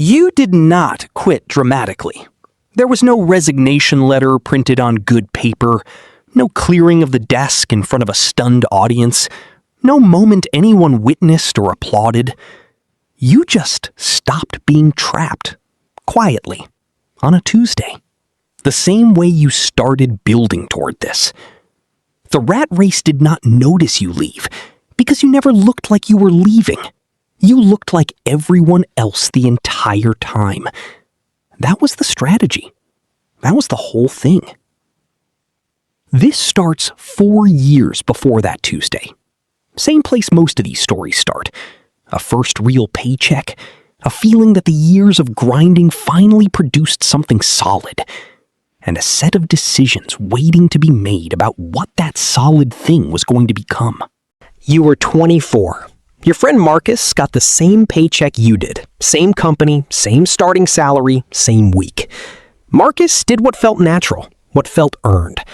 You did not quit dramatically. There was no resignation letter printed on good paper, no clearing of the desk in front of a stunned audience, no moment anyone witnessed or applauded. You just stopped being trapped, quietly, on a Tuesday. The same way you started building toward this. The rat race did not notice you leave, because you never looked like you were leaving. You looked like everyone else the entire time. That was the strategy. That was the whole thing. This starts 4 years before that Tuesday. Same place most of these stories start. A first real paycheck. A feeling that the years of grinding finally produced something solid. And a set of decisions waiting to be made about what that solid thing was going to become. You were 24. Your friend Marcus got the same paycheck you did. Same company, same starting salary, same week. Marcus did what felt natural, what felt earned.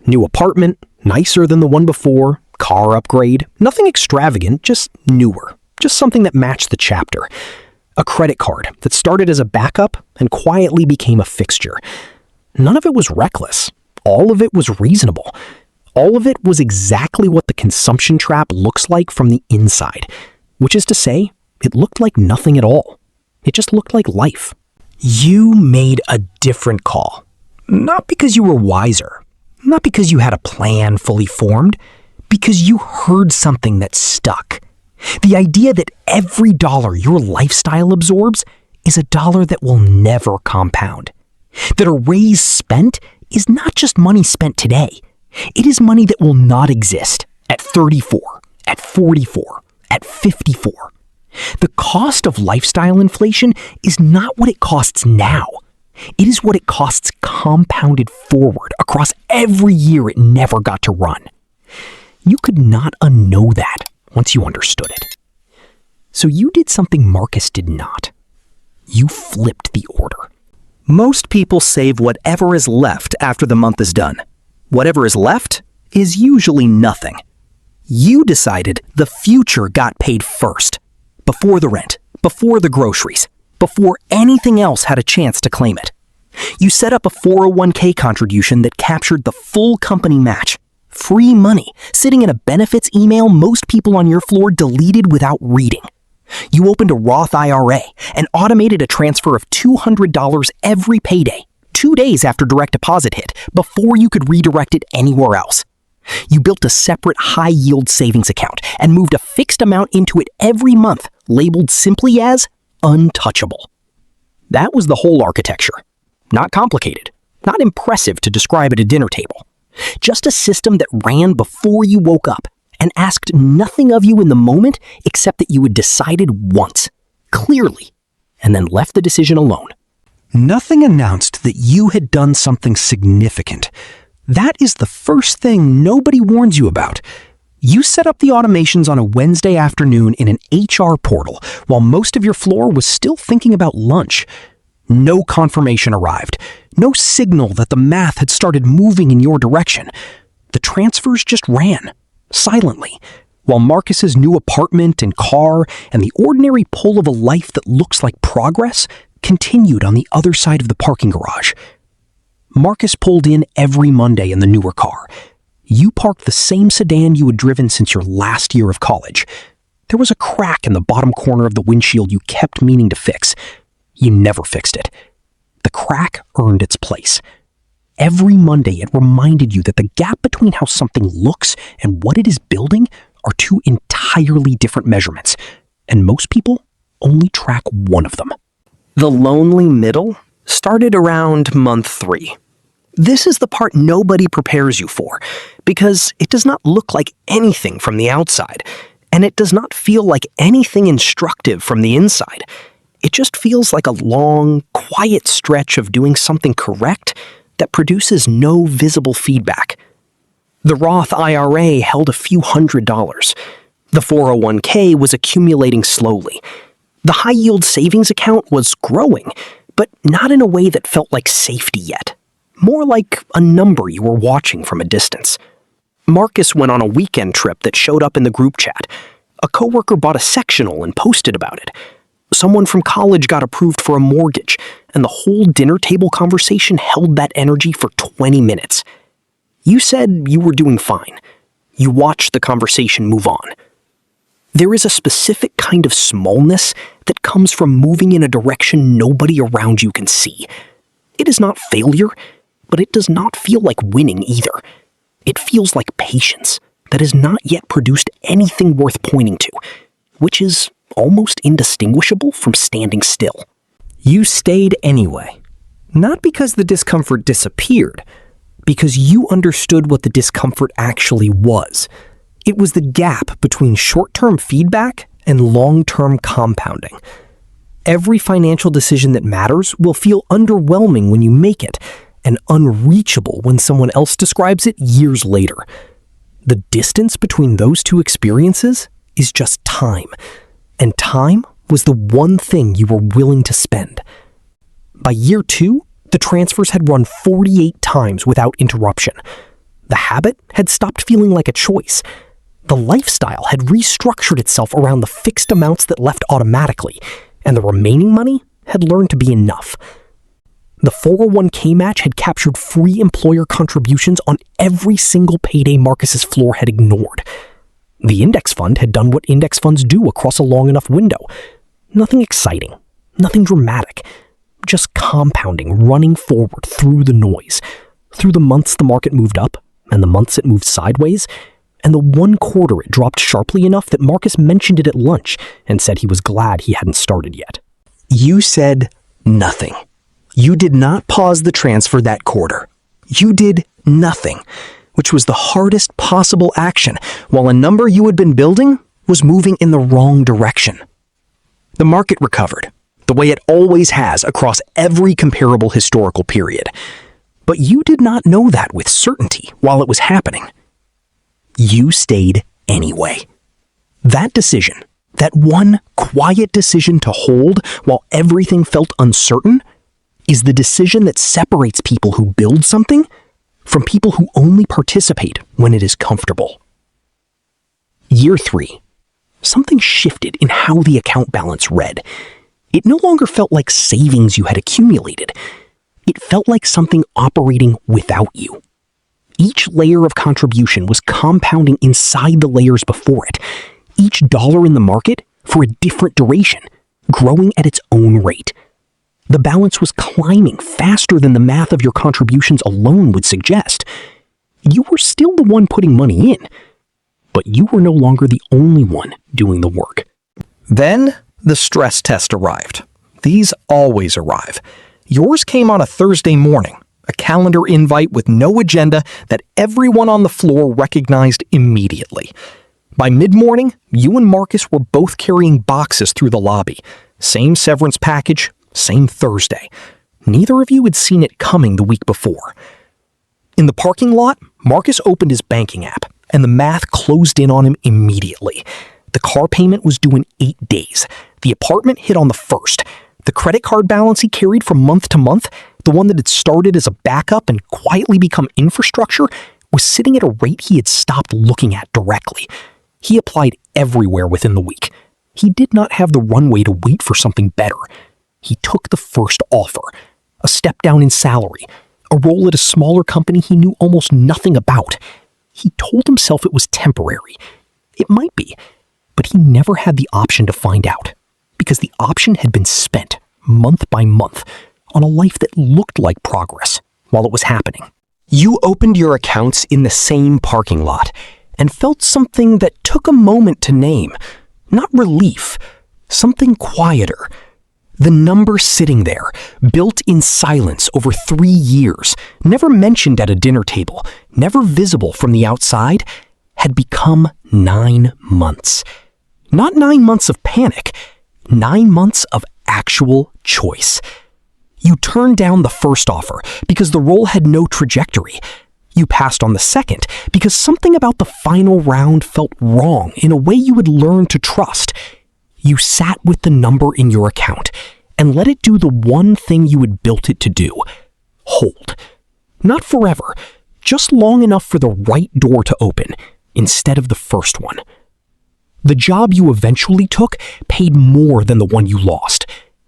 New apartment, nicer than the one before, car upgrade, nothing extravagant, just newer. Just something that matched the chapter. A credit card that started as a backup and quietly became a fixture. None of it was reckless. All of it was reasonable. All of it was exactly what the consumption trap looks like from the inside, which is to say, it looked like nothing at all. It just looked like life. You made a different call. Not because you were wiser, not because you had a plan fully formed, because you heard something that stuck. The idea that every dollar your lifestyle absorbs is a dollar that will never compound. That a raise spent is not just money spent today. It is money that will not exist at 34, at 44, at 54. The cost of lifestyle inflation is not what it costs now. It is what it costs compounded forward across every year it never got to run. You could not unknow that once you understood it. So you did something Marcus did not. You flipped the order. Most people save whatever is left after the month is done. Whatever is left is usually nothing. You decided the future got paid first, before the rent, before the groceries, before anything else had a chance to claim it. You set up a 401k contribution that captured the full company match. Free money, sitting in a benefits email most people on your floor deleted without reading. You opened a Roth IRA and automated a transfer of $200 every payday, 2 days after direct deposit hit, before you could redirect it anywhere else. You built a separate high-yield savings account and moved a fixed amount into it every month, labeled simply as untouchable. That was the whole architecture. Not complicated, not impressive to describe at a dinner table. Just a system that ran before you woke up and asked nothing of you in the moment except that you had decided once, clearly, and then left the decision alone. Nothing announced that you had done something significant. That is the first thing nobody warns you about. You set up the automations on a Wednesday afternoon in an HR portal while most of your floor was still thinking about lunch. No confirmation arrived. No signal that the math had started moving in your direction. The transfers just ran, silently, while Marcus's new apartment and car and the ordinary pull of a life that looks like progress continued on the other side of the parking garage. Marcus pulled in every Monday in the newer car. You parked the same sedan you had driven since your last year of college. There was a crack in the bottom corner of the windshield you kept meaning to fix. You never fixed it. The crack earned its place. Every Monday it reminded you that the gap between how something looks and what it is building are two entirely different measurements, and most people only track one of them. The lonely middle started around month 3. This is the part nobody prepares you for, because it does not look like anything from the outside, and it does not feel like anything instructive from the inside. It just feels like a long, quiet stretch of doing something correct that produces no visible feedback. The Roth IRA held a few $100s. The 401k was accumulating slowly. The high-yield savings account was growing, but not in a way that felt like safety yet. More like a number you were watching from a distance. Marcus went on a weekend trip that showed up in the group chat. A coworker bought a sectional and posted about it. Someone from college got approved for a mortgage, and the whole dinner table conversation held that energy for 20 minutes. You said you were doing fine. You watched the conversation move on. There is a specific kind of smallness that comes from moving in a direction nobody around you can see. It is not failure, but it does not feel like winning either. It feels like patience that has not yet produced anything worth pointing to, which is almost indistinguishable from standing still. You stayed anyway, not because the discomfort disappeared, because you understood what the discomfort actually was. It was the gap between short-term feedback and long-term compounding. Every financial decision that matters will feel underwhelming when you make it, and unreachable when someone else describes it years later. The distance between those two experiences is just time, and time was the one thing you were willing to spend. By year 2, the transfers had run 48 times without interruption. The habit had stopped feeling like a choice. The lifestyle had restructured itself around the fixed amounts that left automatically, and the remaining money had learned to be enough. The 401k match had captured free employer contributions on every single payday Marcus's floor had ignored. The index fund had done what index funds do across a long enough window. Nothing exciting, nothing dramatic, just compounding, running forward through the noise, through the months the market moved up, and the months it moved sideways, and the one quarter it dropped sharply enough that Marcus mentioned it at lunch and said he was glad he hadn't started yet. You said nothing. You did not pause the transfer that quarter. You did nothing, which was the hardest possible action, while a number you had been building was moving in the wrong direction. The market recovered, the way it always has across every comparable historical period. But you did not know that with certainty while it was happening. You stayed anyway. That decision, that one quiet decision to hold while everything felt uncertain, is the decision that separates people who build something from people who only participate when it is comfortable. Year 3. Something shifted in how the account balance read. It no longer felt like savings you had accumulated. It felt like something operating without you. Each layer of contribution was compounding inside the layers before it, each dollar in the market for a different duration, growing at its own rate. The balance was climbing faster than the math of your contributions alone would suggest. You were still the one putting money in, but you were no longer the only one doing the work. Then the stress test arrived. These always arrive. Yours came on a Thursday morning, a calendar invite with no agenda that everyone on the floor recognized immediately. By mid-morning, you and Marcus were both carrying boxes through the lobby. Same severance package, same Thursday. Neither of you had seen it coming the week before. In the parking lot, Marcus opened his banking app, and the math closed in on him immediately. The car payment was due in 8 days. The apartment hit on the 1st. The credit card balance he carried from month to month, the one that had started as a backup and quietly become infrastructure, was sitting at a rate he had stopped looking at directly. He applied everywhere within the week. He did not have the runway to wait for something better. He took the first offer, a step down in salary, a role at a smaller company he knew almost nothing about. He told himself it was temporary. It might be, but he never had the option to find out, because the option had been spent, month by month, on a life that looked like progress while it was happening. You opened your accounts in the same parking lot and felt something that took a moment to name. Not relief, something quieter. The number sitting there, built in silence over 3 years, never mentioned at a dinner table, never visible from the outside, had become 9 months. Not 9 months of panic, 9 months of actual choice. You turned down the first offer because the role had no trajectory. You passed on the second because something about the final round felt wrong in a way you had learned to trust. You sat with the number in your account and let it do the one thing you had built it to do: hold. Not forever, just long enough for the right door to open instead of the first one. The job you eventually took paid more than the one you lost.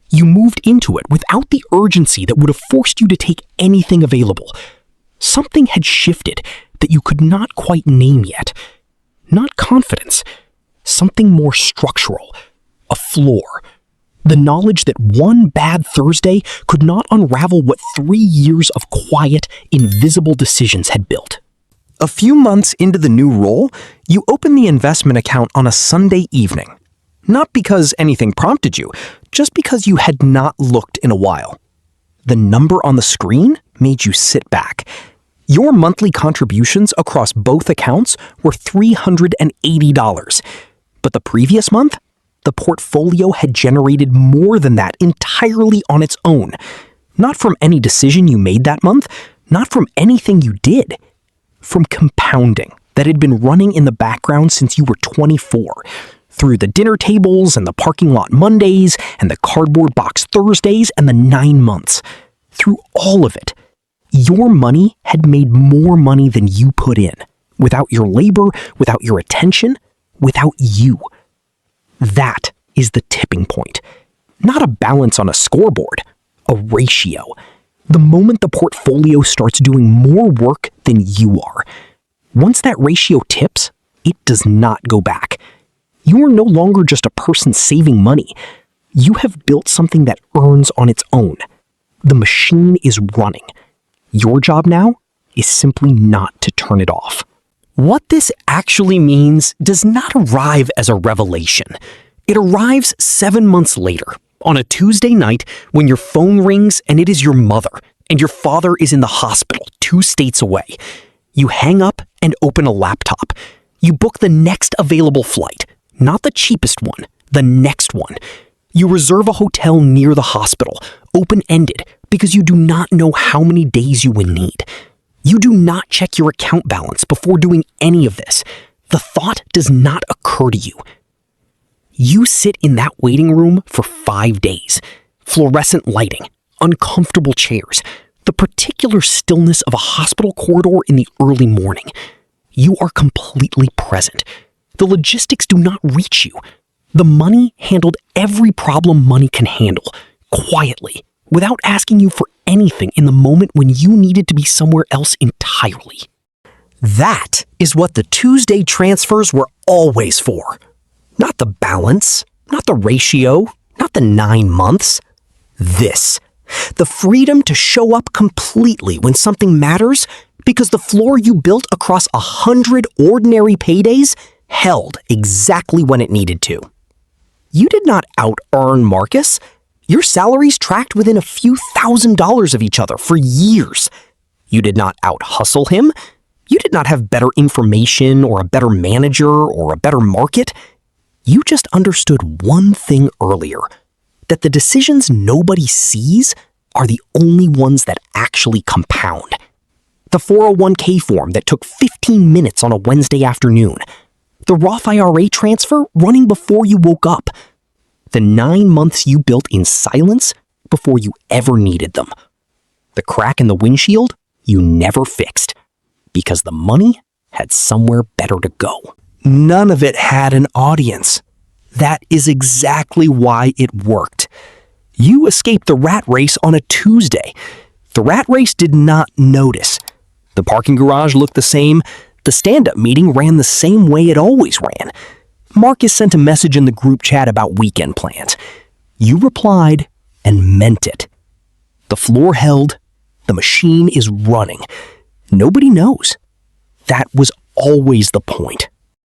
You moved into it without the urgency that would have forced you to take anything available. Something had shifted that you could not quite name yet. Not confidence. Something more structural. A floor. The knowledge that one bad Thursday could not unravel what 3 years of quiet, invisible decisions had built. A few months into the new role, you opened the investment account on a Sunday evening. Not because anything prompted you, just because you had not looked in a while. The number on the screen made you sit back. Your monthly contributions across both accounts were $380. But the previous month, the portfolio had generated more than that entirely on its own. Not from any decision you made that month, not from anything you did. From compounding that had been running in the background since you were 24. Through the dinner tables and the parking lot Mondays and the cardboard box Thursdays and the 9 months. Through all of it, your money had made more money than you put in. Without your labor, without your attention, without you. That is the tipping point. Not a balance on a scoreboard, a ratio. The moment the portfolio starts doing more work than you are. Once that ratio tips, it does not go back. You are no longer just a person saving money. You have built something that earns on its own. The machine is running. Your job now is simply not to turn it off. What this actually means does not arrive as a revelation. It arrives 7 months later, on a Tuesday night when your phone rings and it is your mother, and your father is in the hospital 2 states away. You hang up and open a laptop. You book the next available flight, not the cheapest one, the next one. You reserve a hotel near the hospital, open-ended, because you do not know how many days you will need. You do not check your account balance before doing any of this. The thought does not occur to you. You sit in that waiting room for 5 days. Fluorescent lighting, uncomfortable chairs, the particular stillness of a hospital corridor in the early morning. You are completely present. The logistics do not reach you. The money handled every problem money can handle, quietly, without asking you for anything in the moment when you needed to be somewhere else entirely. That is what the Tuesday transfers were always for. Not the balance, not the ratio, not the 9 months. This. The freedom to show up completely when something matters because the floor you built across 100 ordinary paydays held exactly when it needed to. You did not out-earn Marcus. Your salaries tracked within a few $1,000s of each other for years. You did not out-hustle him. You did not have better information or a better manager or a better market. You just understood one thing earlier, that the decisions nobody sees are the only ones that actually compound. The 401k form that took 15 minutes on a Wednesday afternoon. The Roth IRA transfer running before you woke up. The 9 months you built in silence before you ever needed them. The crack in the windshield you never fixed because the money had somewhere better to go. None of it had an audience. That is exactly why it worked. You escaped the rat race on a Tuesday. The rat race did not notice. The parking garage looked the same. The stand-up meeting ran the same way it always ran. Marcus sent a message in the group chat about weekend plans. You replied and meant it. The floor held. The machine is running. Nobody knows. That was always the point.